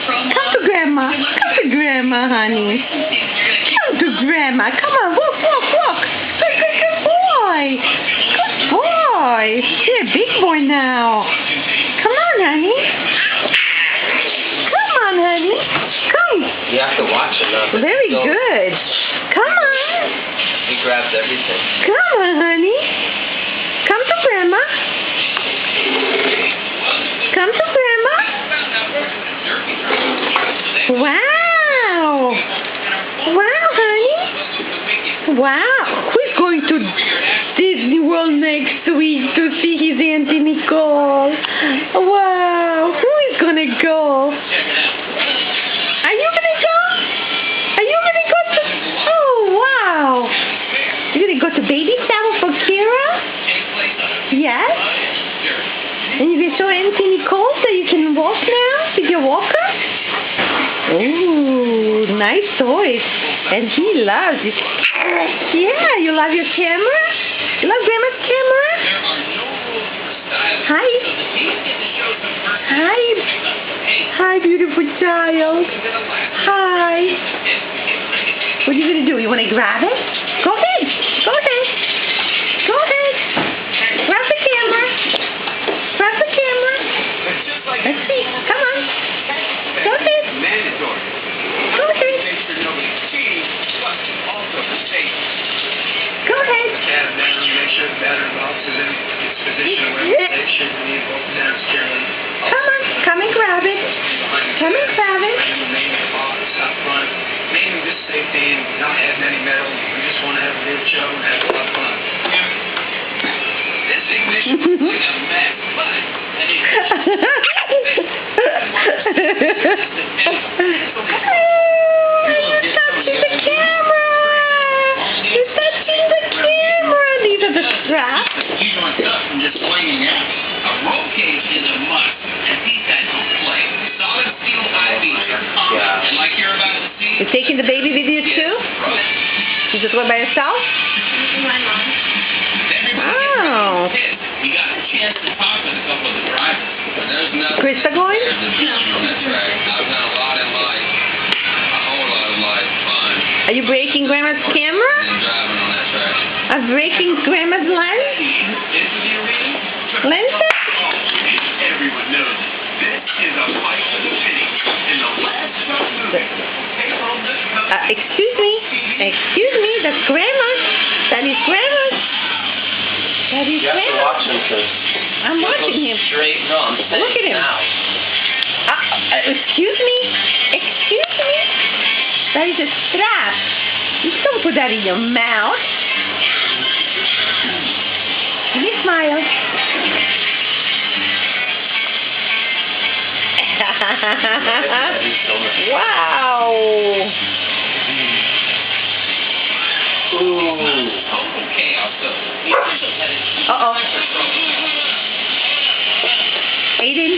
Come to Grandma. Come to Grandma, honey. Come to Grandma. Come on, walk, walk, walk. Good boy. Good boy. You're a big boy now. Come on, honey. Come on, honey. Come. You have to watch him now. Very good. Come on. He grabs everything. Come on, honey. Come to Grandma. Come to Grandma. Wow. Wow, honey. Wow. Who's going to Disney World next week to see his Auntie Nicole? Wow. Who is going to go? Are you going to go? Are you going to go to... Oh, wow. You're going to go to baby shower for Kira? Yes? And you can show Auntie Nicole so you can walk now with your walker? Ooh, nice toys. And he loves it. Yeah, you love your camera? You love Grandma's camera? Hi. Hi. Hi, beautiful child. Hi. What are you going to do? You want to grab it? Go ahead. Go ahead. Go ahead. Grab the camera. Grab the camera. Let's see. Come on. Go ahead. Go ahead. Go ahead. Come on. Come and grab it. Come and grab it. Not have many medals. We just want to have a real show and have a lot of fun. This ignition is a mess, but you're touching the camera. You're touching the camera. These are the straps. Keep on stuff from just swinging out. A roll cage is a must, and these guys don't play. Solid steel IV. Yeah. Like you're about to see. You're taking the baby with you too? You just went by yourself? My mom. Oh. We got a chance to talk with a couple of the drivers. Krista going? That's right. I've done a lot in life. A whole lot of life. Fun. Are you breaking Grandma's camera? Driving on that track. Are breaking Grandma's lens? Lenses? Everyone knows this is a fight for the city. In the last Excuse me. Excuse me. That's Grandma. That is Grandma. That is You have to Grandma. watch him, Chris. I'm watching him. Straight. No, I'm saying Look at him. now. Excuse me. Excuse me. That is a strap. You don't put that in your mouth. Give me a smile. Wow. Ooh. Uh-oh. Aiden.